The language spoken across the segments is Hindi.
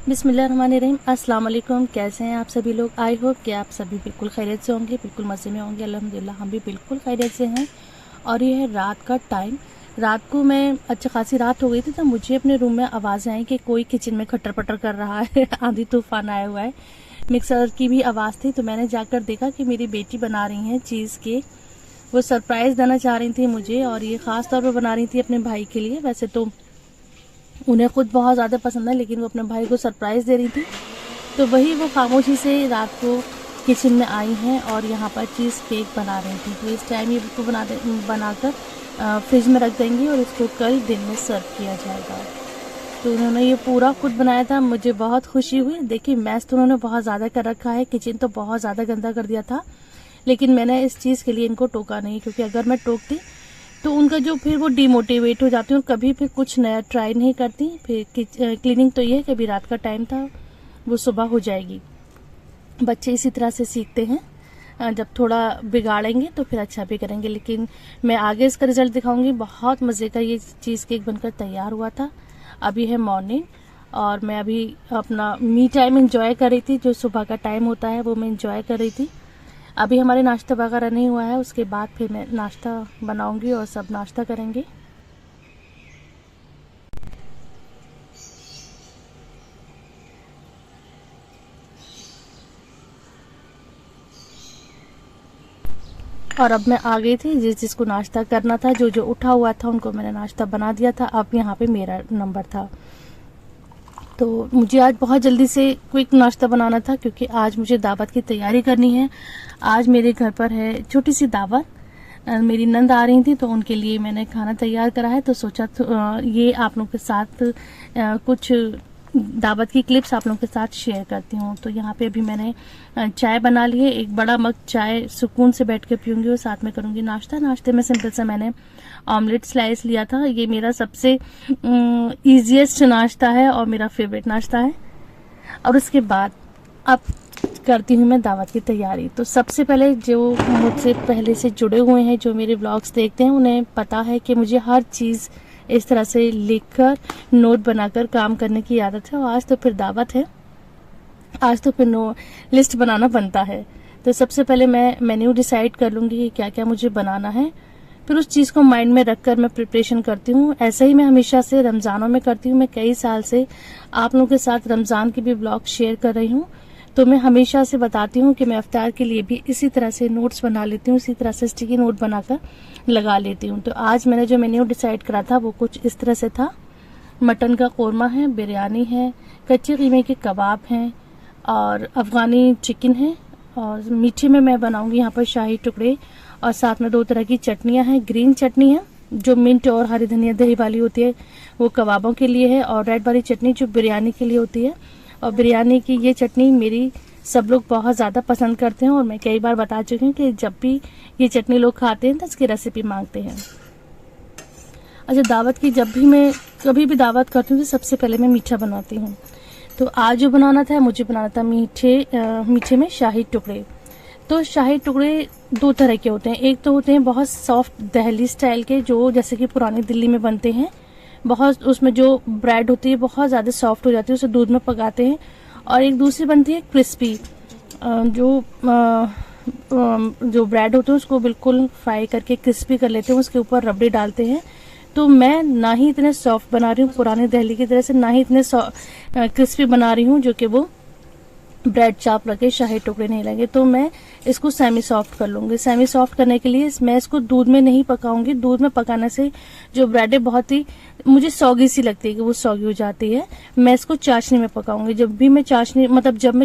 बिस्मिल्लाहिर्रहमानिर्रहीम। अस्सलाम वालेकुम। कैसे हैं आप सभी लोग? आई होप कि आप सभी बिल्कुल खैरियत से होंगे, बिल्कुल मज़े में होंगे। अल्हम्दुलिल्लाह हम भी बिल्कुल खैरियत से हैं। और ये है रात का टाइम। रात को मैं अच्छा खासी रात हो गई थी, तो मुझे अपने रूम में आवाज़ें आई कि कोई किचन में खट्टर पटर कर रहा है। आंधी तूफान आया हुआ है। मिक्सर की भी आवाज़ थी, तो मैंने जाकर देखा कि मेरी बेटी बना रही हैं चीज़ केक। वो सरप्राइज़ देना चाह रही थी मुझे, और ये ख़ास तौर पर बना रही थी अपने भाई के लिए। वैसे तो उन्हें खुद बहुत ज़्यादा पसंद है, लेकिन वो अपने भाई को सरप्राइज़ दे रही थी। तो वही वो खामोशी से रात को किचन में आई हैं और यहाँ पर चीज़ केक बना रही थी। तो इस टाइम ये इसको बनाकर फ्रिज में रख देंगी और इसको कल दिन में सर्व किया जाएगा। तो उन्होंने ये पूरा खुद बनाया था, मुझे बहुत खुशी हुई। देखिए, मैस तो उन्होंने बहुत ज़्यादा कर रखा है, किचन तो बहुत ज़्यादा गंदा कर दिया था, लेकिन मैंने इस चीज़ के लिए इनको टोका नहीं, क्योंकि अगर मैं टोकती तो उनका जो फिर वो डिमोटिवेट हो जाती है और कभी फिर कुछ नया ट्राई नहीं करती। फिर क्लीनिंग तो ये है कि अभी रात का टाइम था, वो सुबह हो जाएगी। बच्चे इसी तरह से सीखते हैं, जब थोड़ा बिगाड़ेंगे तो फिर अच्छा भी करेंगे। लेकिन मैं आगे इसका रिजल्ट दिखाऊंगी। बहुत मज़े का ये चीज़ केक बनकर तैयार हुआ था। अभी है मॉर्निंग और मैं अभी अपना मी टाइम एंजॉय कर रही थी। जो सुबह का टाइम होता है वो मैं एंजॉय कर रही थी। अभी हमारे नाश्ता वगैरह नहीं हुआ है, उसके बाद फिर मैं नाश्ता बनाऊंगी और सब नाश्ता करेंगे। और अब मैं आ गई थी, जिसको नाश्ता करना था, जो उठा हुआ था उनको मैंने नाश्ता बना दिया था। अब यहाँ पे मेरा नंबर था, तो मुझे आज बहुत जल्दी से क्विक नाश्ता बनाना था, क्योंकि आज मुझे दावत की तैयारी करनी है। आज मेरे घर पर है छोटी सी दावत। मेरी नंद आ रही थी, तो उनके लिए मैंने खाना तैयार करा है। तो सोचा ये आप लोगों के साथ कुछ दावत की क्लिप्स आप लोगों के साथ शेयर करती हूँ। तो यहाँ पे अभी मैंने चाय बना ली है। एक बड़ा मग चाय सुकून से बैठ के पीऊंगी और साथ में करूंगी नाश्ता। नाश्ते में सिंपल सा मैंने ऑमलेट स्लाइस लिया था। ये मेरा सबसे इजीएस्ट नाश्ता है और मेरा फेवरेट नाश्ता है। और उसके बाद अब करती हूँ मैं दावत की तैयारी। तो सबसे पहले जो मुझसे पहले से जुड़े हुए हैं, जो मेरे व्लॉग्स देखते हैं, उन्हें पता है कि मुझे हर चीज़ इस तरह से लिखकर नोट बनाकर काम करने की आदत है। और आज तो फिर दावत है, आज तो फिर लिस्ट बनाना बनता है। तो सबसे पहले मैं मेन्यू डिसाइड कर लूँगी कि क्या क्या मुझे बनाना है, फिर उस चीज़ को माइंड में रखकर मैं प्रिपरेशन करती हूँ। ऐसा ही मैं हमेशा से रमज़ानों में करती हूँ। मैं कई साल से आप लोगों के साथ रमज़ान की भी ब्लॉग शेयर कर रही हूँ। तो मैं हमेशा से बताती हूँ कि मैं इफ्तार के लिए भी इसी तरह से नोट्स बना लेती हूँ, इसी तरह से स्टिकी नोट बनाकर लगा लेती हूँ। तो आज मैंने जो मेन्यू डिसाइड करा था वो कुछ इस तरह से था। मटन का कोरमा है, बिरयानी है, कच्चे कीमे के कबाब हैं और अफ़गानी चिकन है। और मीठे में मैं बनाऊंगी यहाँ पर शाही टुकड़े, और साथ में 2 तरह की चटनियाँ हैं। ग्रीन चटनी है जो मिंट और हरी धनिया दही वाली होती है, वो कबाबों के लिए है। और रेड वाली चटनी जो बिरयानी के लिए होती है। और बिरयानी की ये चटनी मेरी सब लोग बहुत ज़्यादा पसंद करते हैं, और मैं कई बार बता चुकी हूँ कि जब भी ये चटनी लोग खाते हैं तो इसकी रेसिपी मांगते हैं। अच्छा, दावत की जब भी मैं कभी भी दावत करती हूँ तो सबसे पहले मैं मीठा बनाती हूँ। तो आज जो बनाना था, मुझे बनाना था मीठे में शाही टुकड़े। तो शाही टुकड़े 2 तरह के होते हैं। एक तो होते हैं बहुत सॉफ्ट दहली स्टाइल के, जो जैसे कि पुरानी दिल्ली में बनते हैं। बहुत उसमें जो ब्रेड होती है बहुत ज़्यादा सॉफ्ट हो जाती है, उसे दूध में पकाते हैं। और एक दूसरी बनती है क्रिस्पी, जो ब्रेड होते हैं उसको बिल्कुल फ्राई करके क्रिस्पी कर लेते हैं, उसके ऊपर रबड़ी डालते हैं। तो मैं ना ही इतने सॉफ्ट बना रही हूँ पुरानी दिल्ली की तरह से, ना ही इतने क्रिस्पी बना रही हूँ जो कि वो ब्रेड चाप लगे शाही टुकड़े नहीं लगे। तो मैं इसको सेमी सॉफ्ट कर लूंगी। सेमी सॉफ्ट करने के लिए मैं इसको दूध में नहीं पकाऊंगी। दूध में पकाने से जो ब्रेड है बहुत ही मुझे सौगी सी लगती है कि वो सौगी हो जाती है। मैं इसको चाशनी में पकाऊंगी। जब मैं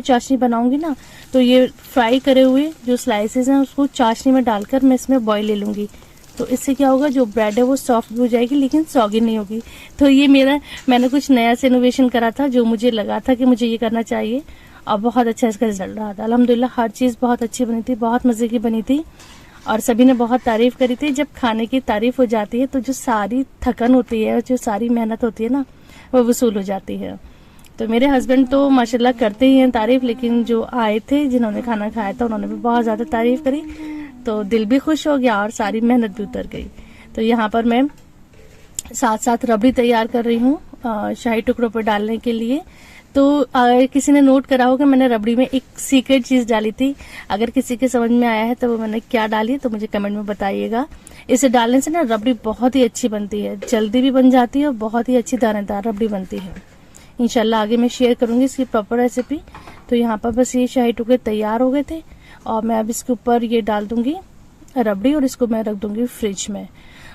चाशनी बनाऊंगी ना, तो ये फ्राई करे हुए जो स्लाइसेस हैं उसको चाशनी में डालकर मैं इसमें बॉईल ले लूंगी। तो इससे क्या होगा, जो ब्रेड है वो सॉफ्ट भी हो जाएगी लेकिन सौगी नहीं होगी। तो ये मैंने कुछ नया से इनोवेशन करा था, जो मुझे लगा था कि मुझे ये करना चाहिए, और बहुत अच्छा इसका रिजल्ट रहा था। अल्हम्दुलिल्लाह हर चीज़ बहुत अच्छी बनी थी, बहुत मज़े की बनी थी। और सभी ने बहुत तारीफ करी थी। जब खाने की तारीफ हो जाती है तो जो सारी थकन होती है, जो सारी मेहनत होती है ना, वो वसूल हो जाती है। तो मेरे हस्बैंड तो माशाल्लाह करते ही हैं तारीफ, लेकिन जो आए थे जिन्होंने खाना खाया था उन्होंने भी बहुत ज़्यादा तारीफ करी, तो दिल भी खुश हो गया और सारी मेहनत भी उतर गई। तो यहाँ पर मैं साथ साथ रबड़ी तैयार कर रही हूँ शाही टुकड़ों पर डालने के लिए। तो किसी ने नोट करा होगा मैंने रबड़ी में एक सीक्रेट चीज डाली थी। अगर किसी के समझ में आया है तो वो मैंने क्या डाली है तो मुझे कमेंट में बताइएगा। इसे डालने से ना रबड़ी बहुत ही अच्छी बनती है, जल्दी भी बन जाती है और बहुत ही अच्छी दानेदार रबड़ी बनती है। इंशाल्लाह आगे मैं शेयर करूंगी इसकी प्रॉपर रेसिपी। तो यहाँ पर बस ये शाही टुकड़े तैयार हो गए थे और मैं अब इसके ऊपर ये डाल दूंगी रबड़ी और इसको मैं रख दूंगी फ्रिज में।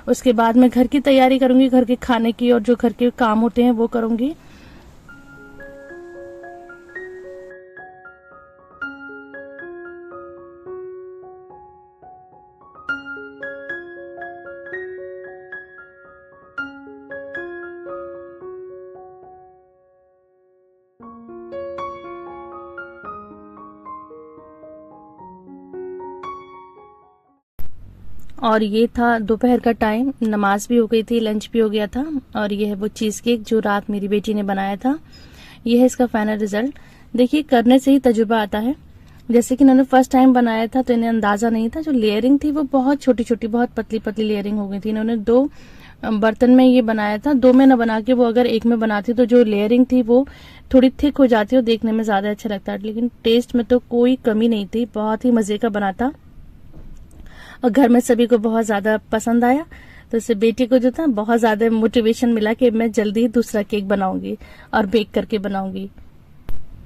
उसके बाद मैं घर की तैयारी करूंगी, घर के खाने की, और जो घर के काम होते हैं वो करूंगी। और ये था दोपहर का टाइम, नमाज भी हो गई थी, लंच भी हो गया था। और ये है वो चीज़ केक जो रात मेरी बेटी ने बनाया था। ये है इसका फाइनल रिजल्ट। देखिए करने से ही तजुर्बा आता है। जैसे कि इन्होंने फर्स्ट टाइम बनाया था तो इन्हें अंदाजा नहीं था, जो लेयरिंग थी वो बहुत छोटी छोटी, बहुत पतली पतली लेयरिंग हो गई थी। इन्होंने 2 बर्तन में ये बनाया था, 2 में न बना के वो अगर एक में बनाती तो जो लेयरिंग थी वो थोड़ी थिक हो जाती और देखने में ज्यादा अच्छा लगता है। लेकिन टेस्ट में तो कोई कमी नहीं थी, बहुत ही मजे का बना था और घर में सभी को बहुत ज्यादा पसंद आया। तो इससे बेटी को जो था बहुत ज्यादा मोटिवेशन मिला कि मैं जल्दी ही दूसरा केक बनाऊंगी और बेक करके बनाऊंगी।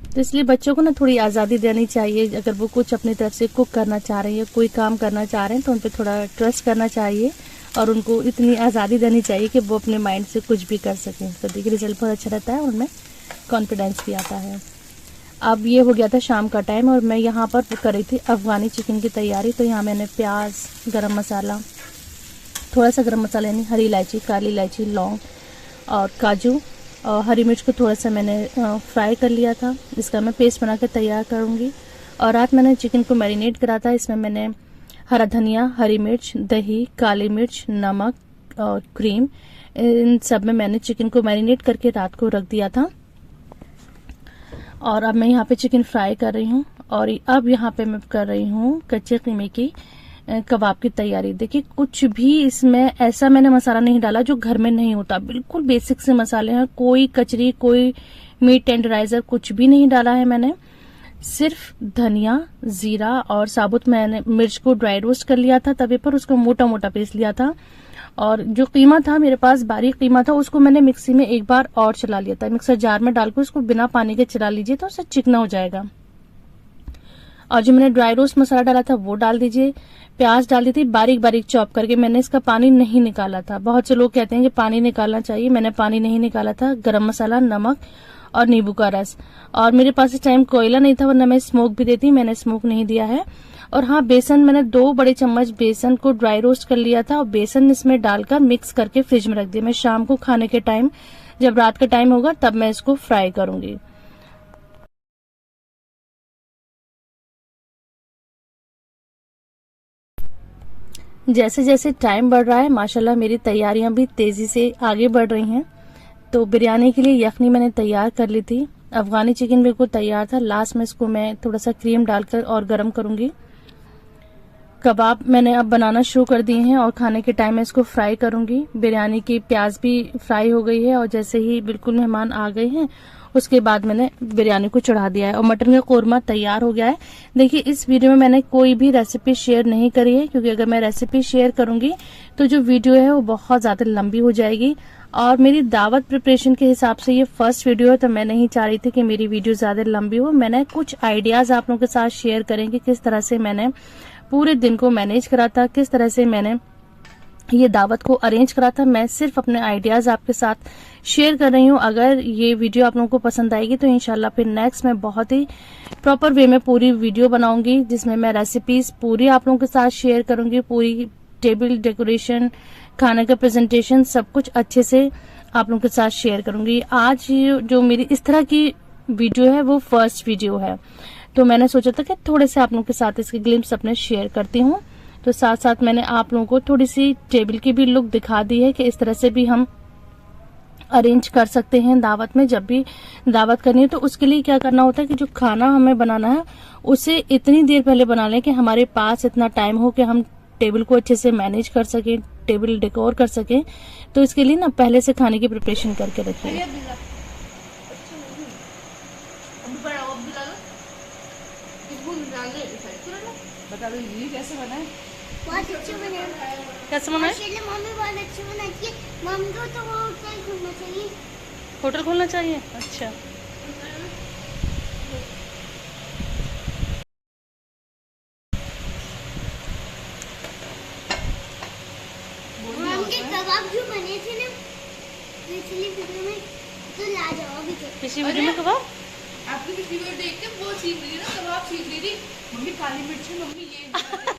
तो इसलिए बच्चों को ना थोड़ी आजादी देनी चाहिए। अगर वो कुछ अपनी तरफ से कुक करना चाह रहे हैं, कोई काम करना चाह रहे हैं, तो उन पर थोड़ा ट्रस्ट करना चाहिए और उनको इतनी आजादी देनी चाहिए कि वो अपने माइंड से कुछ भी कर सकें। तो देखिए रिजल्ट बहुत अच्छा रहता है और उनमें कॉन्फिडेंस भी आता है। अब ये हो गया था शाम का टाइम और मैं यहाँ पर कर रही थी अफगानी चिकन की तैयारी। तो यहाँ मैंने प्याज, गरम मसाला, थोड़ा सा गरम मसाला यानी हरी इलायची, काली इलायची, लौंग और काजू और हरी मिर्च को थोड़ा सा मैंने फ्राई कर लिया था। इसका मैं पेस्ट बना कर तैयार करूँगी। और रात मैंने चिकन को मैरिनेट करा था। इसमें मैंने हरा धनिया, हरी मिर्च, दही, काली मिर्च, नमक और क्रीम, इन सब में मैंने चिकन को मैरिनेट करके रात को रख दिया था। और अब मैं यहाँ पे चिकन फ्राई कर रही हूँ और अब यहाँ पे मैं कर रही हूँ कच्चे कीमे की कबाब की तैयारी। देखिए कुछ भी इसमें ऐसा मैंने मसाला नहीं डाला जो घर में नहीं होता, बिल्कुल बेसिक से मसाले हैं। कोई कचरी, कोई मीट टेंडराइजर कुछ भी नहीं डाला है मैंने। सिर्फ धनिया, जीरा और साबुत मैंने मिर्च को ड्राई रोस्ट कर लिया था तवे पर, उसको मोटा मोटा पीस लिया था। और जो कीमा था मेरे पास, बारीक कीमा था, उसको मैंने मिक्सी में एक बार और चला लिया था। मिक्सर जार में डालकर उसको बिना पानी के चला लीजिए तो उससे चिकना हो जाएगा। और जो मैंने ड्राई रोस्ट मसाला डाला था वो डाल दीजिए। प्याज डाल दी थी बारीक बारीक चॉप करके, मैंने इसका पानी नहीं निकाला था। बहुत से लोग कहते हैं कि पानी निकालना चाहिए, मैंने पानी नहीं निकाला था। गरम मसाला, नमक और नींबू का रस। और मेरे पास इस टाइम कोयला नहीं था वरना मैं स्मोक भी देती, मैंने स्मोक नहीं दिया है। और हाँ, बेसन मैंने 2 बड़े चम्मच बेसन को ड्राई रोस्ट कर लिया था और बेसन इसमें डालकर मिक्स करके फ्रिज में रख दिया। मैं शाम को खाने के टाइम, जब रात का टाइम होगा तब मैं इसको फ्राई करूंगी। जैसे जैसे टाइम बढ़ रहा है माशाल्लाह मेरी तैयारियां भी तेजी से आगे बढ़ रही हैं। तो बिरयानी के लिए यखनी मैंने तैयार कर ली थी। अफगानी चिकन बिल्कुल तैयार था। लास्ट में इसको मैं थोड़ा सा क्रीम डालकर और गर्म करूंगी। कबाब मैंने अब बनाना शुरू कर दिए हैं और खाने के टाइम में इसको फ्राई करूंगी। बिरयानी की प्याज भी फ्राई हो गई है और जैसे ही बिल्कुल मेहमान आ गए हैं उसके बाद मैंने बिरयानी को चढ़ा दिया है और मटन का कोरमा तैयार हो गया है। देखिए इस वीडियो में मैंने कोई भी रेसिपी शेयर नहीं करी है, क्योंकि अगर मैं रेसिपी शेयर करूंगी तो जो वीडियो है वो बहुत ज्यादा लंबी हो जाएगी। और मेरी दावत प्रिपरेशन के हिसाब से ये फर्स्ट वीडियो है, तो मैं नहीं चाह रही थी कि मेरी वीडियो ज्यादा लंबी हो। मैंने कुछ आइडियाज आप लोगों के साथ शेयर करेंगे, किस तरह से मैंने पूरे दिन को मैनेज करा था, किस तरह से मैंने ये दावत को अरेंज करा था। मैं सिर्फ अपने आइडियाज आपके साथ शेयर कर रही हूँ। अगर ये वीडियो आप लोगों को पसंद आएगी तो इंशाल्लाह फिर नेक्स्ट मैं बहुत ही प्रॉपर वे में पूरी वीडियो बनाऊंगी, जिसमें मैं रेसिपीज पूरी आप लोगों के साथ शेयर करूंगी। पूरी टेबल डेकोरेशन, खाने का प्रेजेंटेशन, सब कुछ अच्छे से आप लोगों के साथ शेयर करूंगी। आज जो मेरी इस तरह की वीडियो है वो फर्स्ट वीडियो है, तो मैंने सोचा था कि थोड़े से आप लोगों के साथ इसके ग्लिम्स अपने शेयर करती हूँ। तो साथ साथ मैंने आप लोगों को थोड़ी सी टेबल की भी लुक दिखा दी है कि इस तरह से भी हम अरेंज कर सकते हैं दावत में। जब भी दावत करनी है तो उसके लिए क्या करना होता है कि जो खाना हमें बनाना है उसे इतनी देर पहले बना लें कि हमारे पास इतना टाइम हो कि हम टेबल को अच्छे से मैनेज कर सकें, टेबल डेकोर कर सकें। तो इसके लिए ना पहले से खाने की प्रिपरेशन करके रखिए। बता दो ये कैसे बना है? बहुत अच्छे बने हैं। कैसे बनाए? माशाल्लाह मम्मी बहुत अच्छे बनाती है। मम्मी को तो वो होटल खोलना चाहिए। होटल खोलना चाहिए। अच्छा, मम्मी के कबाब जो बने थे ना पिछली वीडियो में तो लाजवाब ही थे। पिछली वीडियो में कबाब आपकी पिछली वीडियो देख के वो सीख रही है ना, कबाब सीख रही थी। मम्मी काली मिर्च, मम्मी ये